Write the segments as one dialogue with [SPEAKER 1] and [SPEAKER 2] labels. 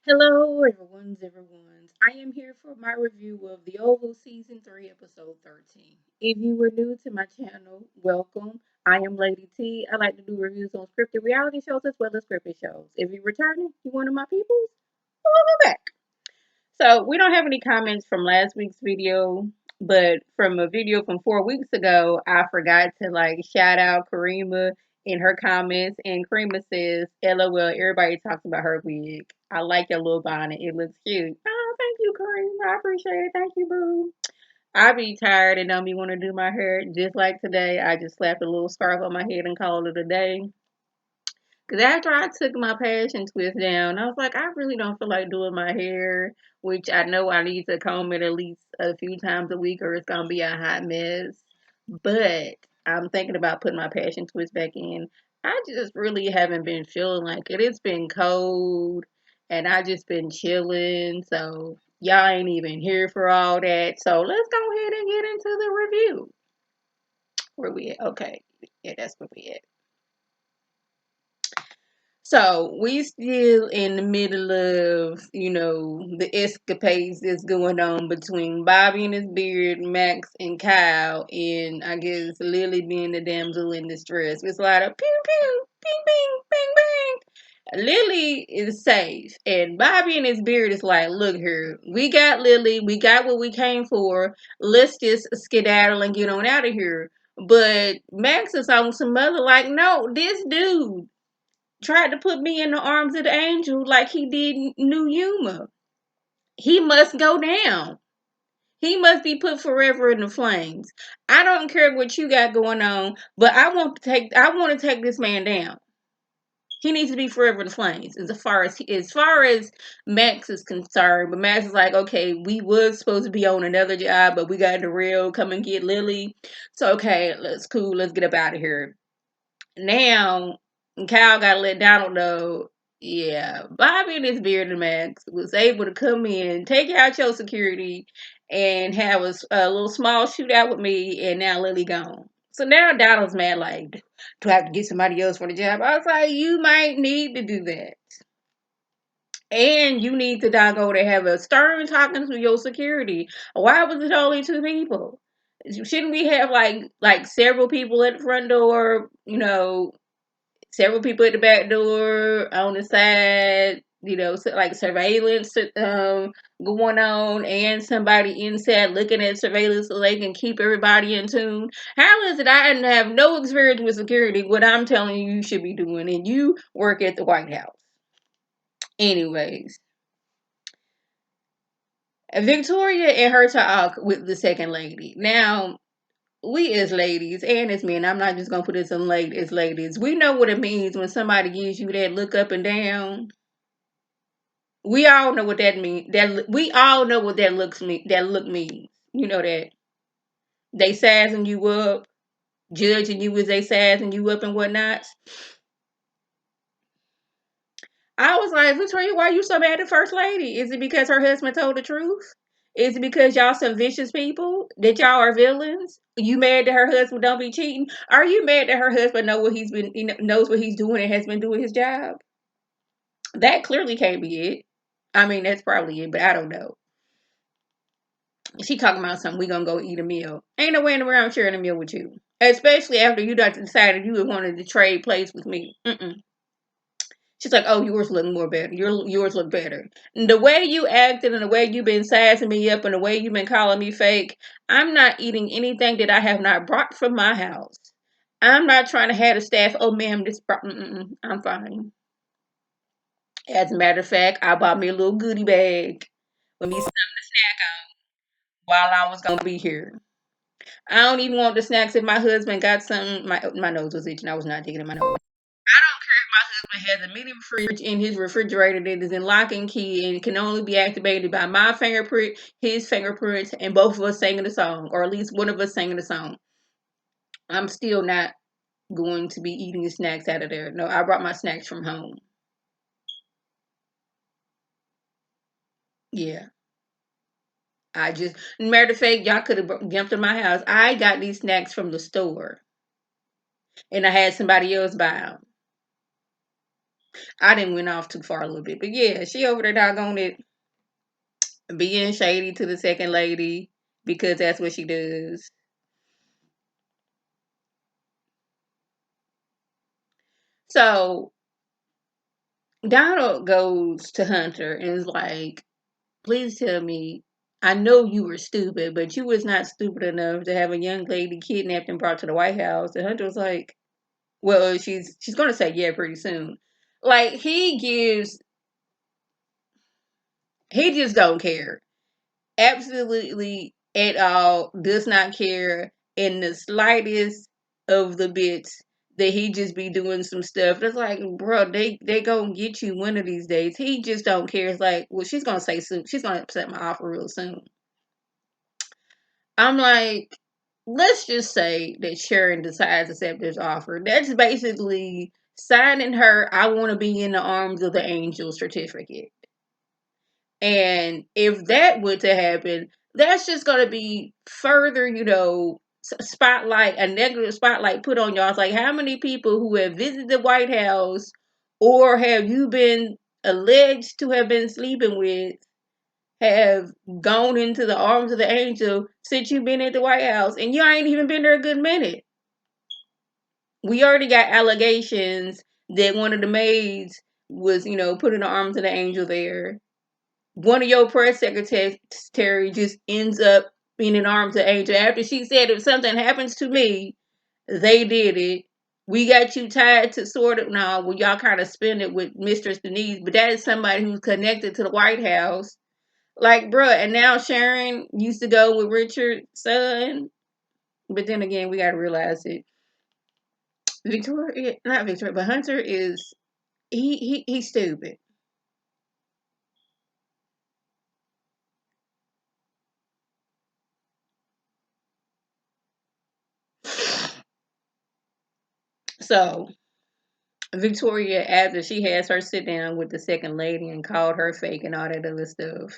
[SPEAKER 1] Hello, everyone's. I am here for my review of The Oval Season 3, Episode 13. If you were new to my channel, welcome. I am Lady T. I like to do reviews on scripted reality shows as well as scripted shows. If you're returning, you one of my peoples, welcome back. So we don't have any comments from last week's video, but from a video from 4 weeks ago, I forgot to shout out Karima in her comments, and Karima says, "LOL, everybody talks about her wig. I like your little bonnet. It looks cute." Oh, thank you, Karima. I appreciate it. Thank you, boo. I be tired and don't be want to do my hair. Just like today, I just slapped a little scarf on my head and called it a day. Because after I took my passion twist down, I was like, I really don't feel like doing my hair, which I know I need to comb it at least a few times a week or it's going to be a hot mess. But I'm thinking about putting my passion twist back in. I just really haven't been feeling like it. It's been cold and I just been chilling. So y'all ain't even here for all that. So let's go ahead and get into the review. Where we at? Okay. Yeah, that's where we at. So we still in the middle of, the escapades that's going on between Bobby and his beard, Max and Kyle, and I guess Lily being the damsel in distress. It's a lot of pew pew, ping ping, bang bang. Lily is safe, and Bobby and his beard is like, look here, we got Lily, we got what we came for. Let's just skedaddle and get on out of here. But Max is on some other like, no, this dude tried to put me in the arms of the angel like he did New Yuma. He must go down. He must be put forever in the flames. I don't care what you got going on, but I want to take this man down. He needs to be forever in the flames as far as Max is concerned. But Max is like, okay, we was supposed to be on another job, but we got the real come and get Lily. So okay, let's get up out of here. Now, Kyle got to let Donald know, yeah, Bobby and his bearded Max was able to come in, take out your security, and have a little small shootout with me, and now Lily gone. So now Donald's mad, like, do I have to get somebody else for the job? I was like, you might need to do that. And you need to go to have a stern talking to your security. Why was it only two people? Shouldn't we have like several people at the front door, several people at the back door, on the side, like surveillance going on, and somebody inside looking at surveillance so they can keep everybody in tune. How is it I didn't have no experience with security? What I'm telling you, you should be doing, and you work at the White House. Anyways, Victoria and her talk with the second lady. Now, we as ladies and as men, I'm not just gonna put this in as ladies. We know what it means when somebody gives you that look up and down. We all know what that means. That we all know what that looks mean. That look means. You know that they sizing you up, judging you as they sizing you up and whatnot. I was like, Victoria, why are you so mad at First Lady? Is it because her husband told the truth? Is it because y'all some vicious people? That y'all are villains? You mad that her husband don't be cheating? Are you mad that her husband knows what he's doing and has been doing his job? That clearly can't be it. I mean, that's probably it, but I don't know. She talking about something. We gonna go eat a meal. Ain't no way in around sharing a meal with you, especially after you decided you wanted to trade place with me. Mm-mm. She's like, oh, yours look more better. Yours look better. And the way you acted and the way you've been sizing me up and the way you've been calling me fake, I'm not eating anything that I have not brought from my house. I'm not trying to have the staff, oh, ma'am, I'm fine. As a matter of fact, I bought me a little goodie bag with me something to snack on while I was going to be here. I don't even want the snacks if my husband got something. My nose was itching. I was not digging in my nose. I don't care if my husband has a mini fridge in his refrigerator that is in lock and key and can only be activated by my fingerprint, his fingerprints, and both of us singing the song, or at least one of us singing the song. I'm still not going to be eating the snacks out of there. No, I brought my snacks from home. Yeah. Matter of fact, y'all could have jumped in my house. I got these snacks from the store and I had somebody else buy them. I didn't went off too far a little bit, but yeah, she over there doggone it, being shady to the second lady because that's what she does. So Donald goes to Hunter and is like, please tell me, I know you were stupid, but you was not stupid enough to have a young lady kidnapped and brought to the White House. And Hunter was like, well, she's gonna say yeah pretty soon. Like he just don't care. Absolutely at all, does not care in the slightest of the bits that he just be doing some stuff. That's like, bro, they gonna get you one of these days. He just don't care. It's like, well, she's gonna say soon. She's gonna accept my offer real soon. I'm like, let's just say that Sharon decides to accept this offer. That's basically signing her "I want to be in the arms of the angel" certificate. And if that were to happen, that's just going to be further, spotlight, a negative spotlight put on y'all. It's like, how many people who have visited the White House or have you been alleged to have been sleeping with have gone into the arms of the angel since you've been at the White House, and you ain't even been there a good minute. We already got allegations that one of the maids was, put in the arms of the angel there. One of your press secretary just ends up being in arms of the angel after she said, if something happens to me, they did it. We got you tied to sort of now. Well, y'all kind of spin it with Mistress Denise, but that is somebody who's connected to the White House. Like, bruh, and now Sharon used to go with Richard's son. But then again, we gotta realize it. Victoria, not Victoria, but Hunter is he's stupid. So Victoria, after she has her sit down with the second lady and called her fake and all that other stuff,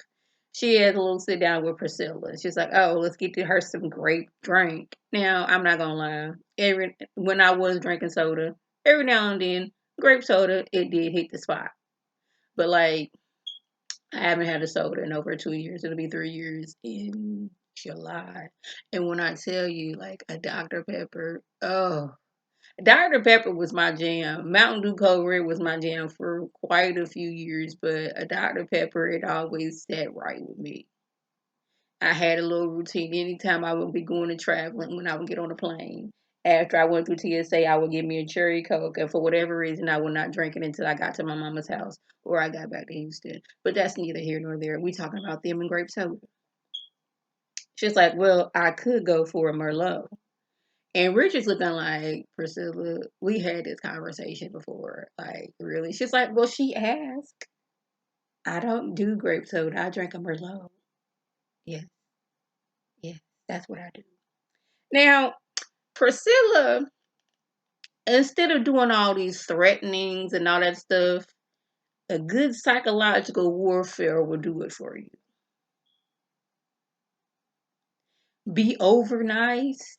[SPEAKER 1] she had a little sit down with Priscilla. She's like, "Oh, let's get to her some grape drink." Now, I'm not gonna lie. Every when I was drinking soda, every now and then, grape soda, it did hit the spot. But like, I haven't had a soda in over 2 years. It'll be 3 years in July. And when I tell you, like a Dr. Pepper, oh, Dr. Pepper was my jam. Mountain Dew Cold Red was my jam for quite a few years, but a Dr. Pepper, it always sat right with me. I had a little routine anytime I would be going to traveling when I would get on a plane. After I went through TSA, I would get me a cherry Coke, and for whatever reason, I would not drink it until I got to my mama's house or I got back to Houston. But that's neither here nor there. We talking about them and grape soda. She's like, well, I could go for a Merlot. And Richard's looking like, Priscilla, we had this conversation before. Like, really? She's like, well, she asked. I don't do grape soda. I drink a Merlot. Yes, yes, that's what I do. Now, Priscilla, instead of doing all these threatenings and all that stuff, a good psychological warfare will do it for you. Be over nice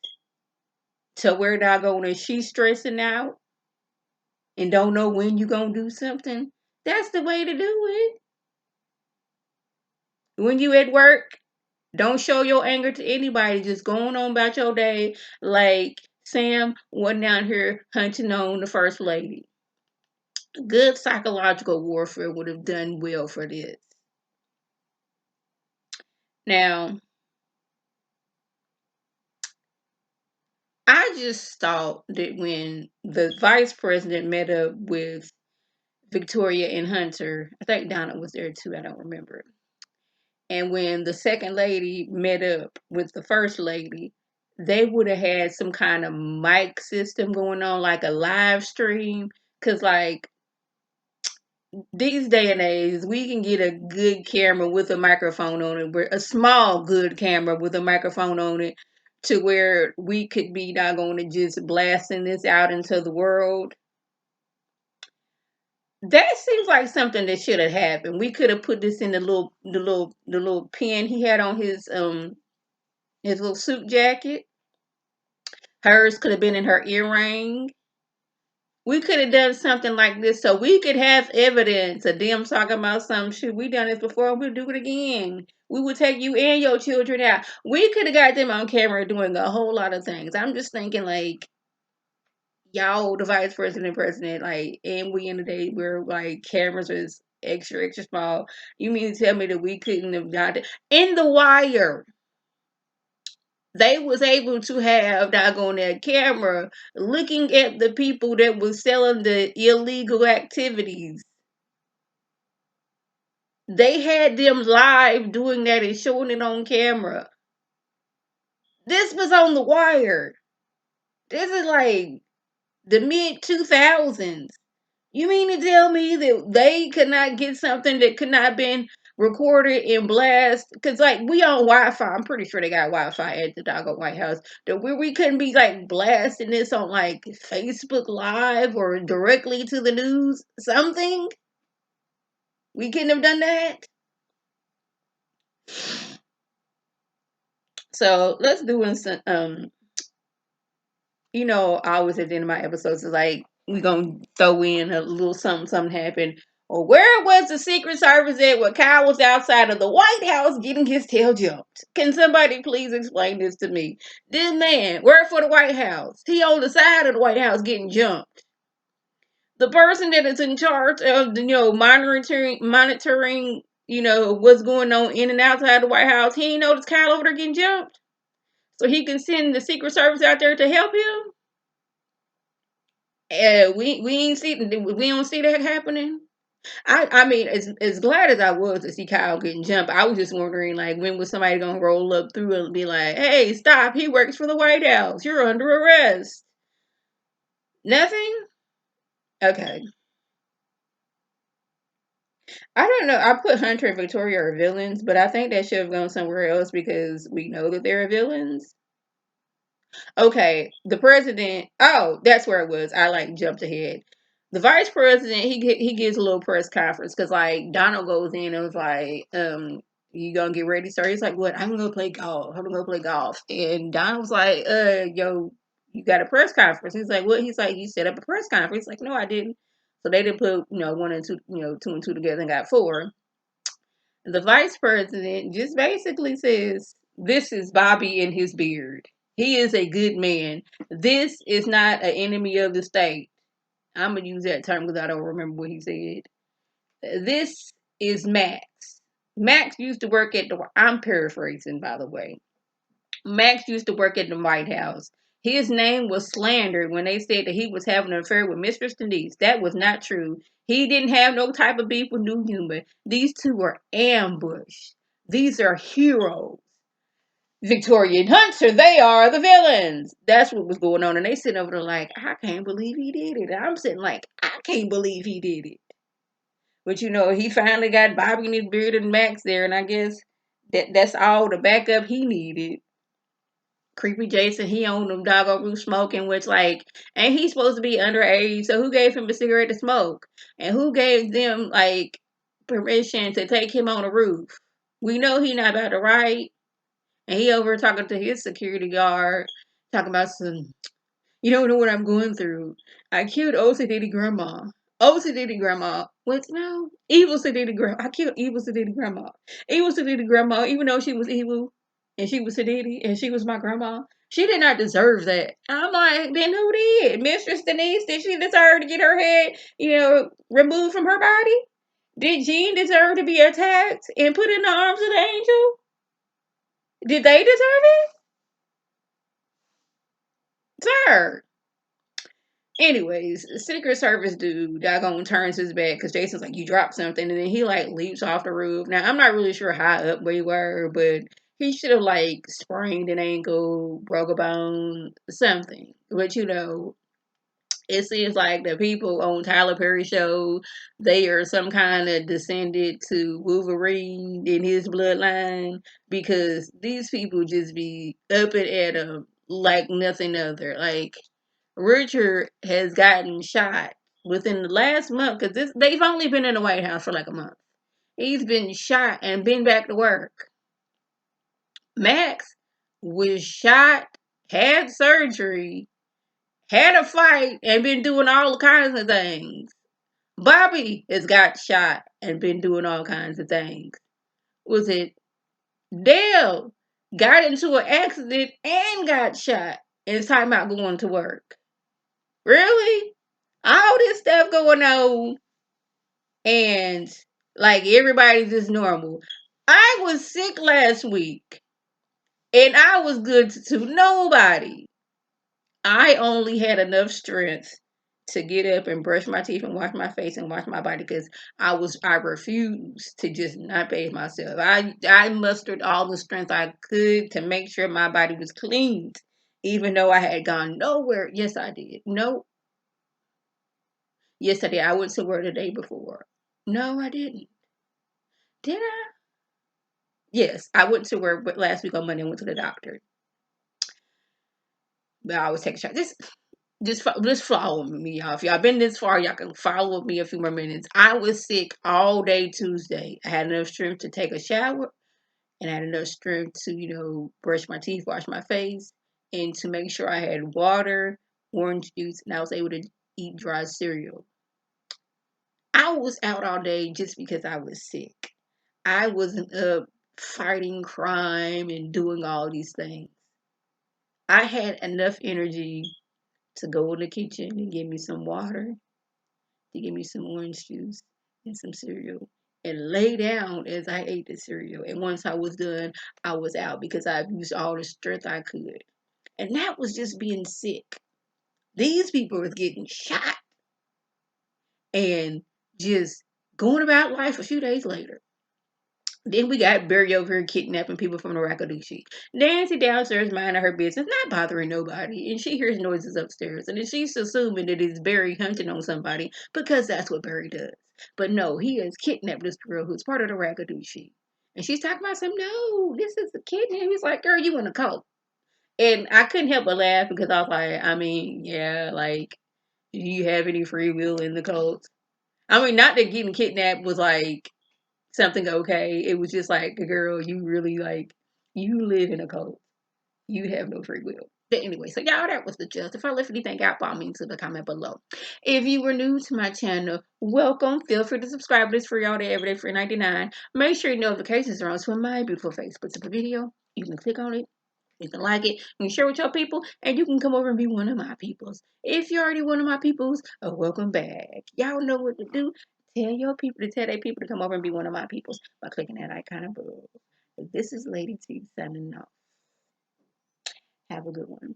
[SPEAKER 1] to where doggone is she stressing out and don't know when you gonna do something. That's the way to do it. When you at work, don't show your anger to anybody. Just going on about your day like Sam wasn't out here hunting on the first lady. Good psychological warfare would have done well for this. Now, I just thought that when the vice president met up with Victoria and Hunter, I think Donna was there too, I don't remember. And when the second lady met up with the first lady, they would have had some kind of mic system going on, like a live stream. Cause like these day and age, we can get a good camera with a microphone on it, a small good camera with a microphone on it, to where we could be not going to just blasting this out into the world. That seems like something that should have happened. We could have put this in the little pen he had on his little suit jacket. Hers could have been in her earring. We could have done something like this so we could have evidence of them talking about some shit. We done this before and we'll do it again. We would take you and your children out. We could have got them on camera doing a whole lot of things. I'm just thinking like y'all, the vice president, president, like, and we in the day where like cameras was extra, extra small. You mean to tell me that we couldn't have got it in The Wire? They was able to have doggone that camera looking at the people that was selling the illegal activities. They had them live doing that and showing it on camera. This was on The Wire. This is like the mid 2000s. You mean to tell me that they could not get something that could not have been recorded and blast? Because, like, we on Wi Fi. I'm pretty sure they got Wi Fi at the doggone White House. That we couldn't be, like, blasting this on, like, Facebook Live or directly to the news. Something? We couldn't have done that? So, let's do some, I always at the end of my episodes is like, we gonna throw in a little something, something happened. Or where was the Secret Service at when Kyle was outside of the White House getting his tail jumped? Can somebody please explain this to me? This man worked for the White House. He on the side of the White House getting jumped. The person that is in charge of monitoring, what's going on in and outside the White House, he ain't noticed Kyle over there getting jumped. So he can send the Secret Service out there to help him. We ain't see we don't see that happening. I mean, as glad as I was to see Kyle getting jumped, I was just wondering like when was somebody gonna roll up through and be like, "Hey, stop! He works for the White House. You're under arrest." Nothing. Okay. I don't know. I put Hunter and Victoria are villains, but I think that should have gone somewhere else because we know that they're villains. Okay, the president. Oh, that's where it was. I like jumped ahead. The vice president, he gives a little press conference because like Donald goes in and was like, you gonna get ready, sir? He's like, what? I'm gonna play golf. I'm gonna go play golf. And Donald was like, yo, you got a press conference? He's like, what? He's like, you set up a press conference. He's like, no, I didn't. So they didn't put one and two, two and two together and got four. The vice president just basically says, this is Bobby and his beard. He is a good man. This is not an enemy of the state. I'm going to use that term because I don't remember what he said. This is Max. Max used to work at I'm paraphrasing, by the way. Max used to work at the White House. His name was slandered when they said that he was having an affair with Mistress Denise. That was not true. He didn't have no type of beef with New Human. These two were ambushed. These are heroes. Victoria and Hunter, they are the villains. That's what was going on. And they sitting over there like, I can't believe he did it. And I'm sitting like, I can't believe he did it. But he finally got Bobby and his beard and Max there. And I guess that's all the backup he needed. Creepy Jason, he on them doggo roof smoking, which like, ain't he supposed to be underage? So who gave him a cigarette to smoke? And who gave them like permission to take him on the roof? We know he not about to write. And he over talking to his security guard, talking about some, you don't know what I'm going through. I killed old Sadidi grandma. Old Sadidi grandma. What? No. Evil Sadidi grandma. I killed evil Sadidi grandma. Evil Sadidi grandma, even though she was evil and she was Sadidi and she was my grandma, she did not deserve that. I'm like, then who did? Mistress Denise, did she deserve to get her head, removed from her body? Did Jean deserve to be attacked and put in the arms of the angel? Did they deserve it? Sir. Anyways, Secret Service dude daggone turns his back because Jason's like, you dropped something, and then he like leaps off the roof. Now I'm not really sure how up we were, but he should have like sprained an ankle, broke a bone, something. But it seems like the people on Tyler Perry show, they are some kind of descendant to Wolverine in his bloodline because these people just be up and at him like nothing other. Like Richard has gotten shot within the last month because they've only been in the White House for like a month. He's been shot and been back to work. Max was shot, had surgery, had a fight and been doing all kinds of things. Bobby has got shot and been doing all kinds of things. Was it Dale got into an accident and got shot and is talking about going to work? Really? All this stuff going on and like everybody's just normal. I was sick last week and I was good to nobody. I only had enough strength to get up and brush my teeth and wash my face and wash my body because I refused to just not bathe myself. I mustered all the strength I could to make sure my body was cleaned, even though I had gone nowhere. Yes, I did. No, yes, I did. I went to work the day before. No, I didn't. Did I? Yes, I went to work last week on Monday and went to the doctor. But I was taking shots. Just follow me, y'all. If y'all been this far, y'all can follow me a few more minutes. I was sick all day Tuesday. I had enough strength to take a shower, and I had enough strength to, brush my teeth, wash my face, and to make sure I had water, orange juice, and I was able to eat dry cereal. I was out all day just because I was sick. I wasn't up fighting crime and doing all these things. I had enough energy to go in the kitchen and get me some water, to give me some orange juice and some cereal and lay down as I ate the cereal. And once I was done, I was out because I've used all the strength I could. And that was just being sick. These people was getting shot and just going about life a few days later. Then we got Barry over here kidnapping people from the Rakadushi. Nancy downstairs minding her business, not bothering nobody, and she hears noises upstairs, and then she's assuming that it's Barry hunting on somebody because that's what Barry does. But no, he has kidnapped this girl who's part of the Rakadushi. And she's talking about some, no, this is a kidnap. He's like, girl, you in a cult. And I couldn't help but laugh because I was like, I mean, yeah, like, do you have any free will in the cult? I mean, not that getting kidnapped was like something okay. It was just like, girl, you really like, you live in a cult. You have no free will. But anyway, so y'all, that was the gist. If I left anything out, follow me into the comment below. If you were new to my channel, welcome. Feel free to subscribe. It's free all day, every day, free 99. Make sure your notifications are on so when my beautiful face puts up a video. You can click on it. You can like it. You can share with your people. And you can come over and be one of my peoples. If you're already one of my peoples, welcome back. Y'all know what to do. Tell your people to tell their people to come over and be one of my peoples by clicking that icon above. This is Lady T signing off. Have a good one.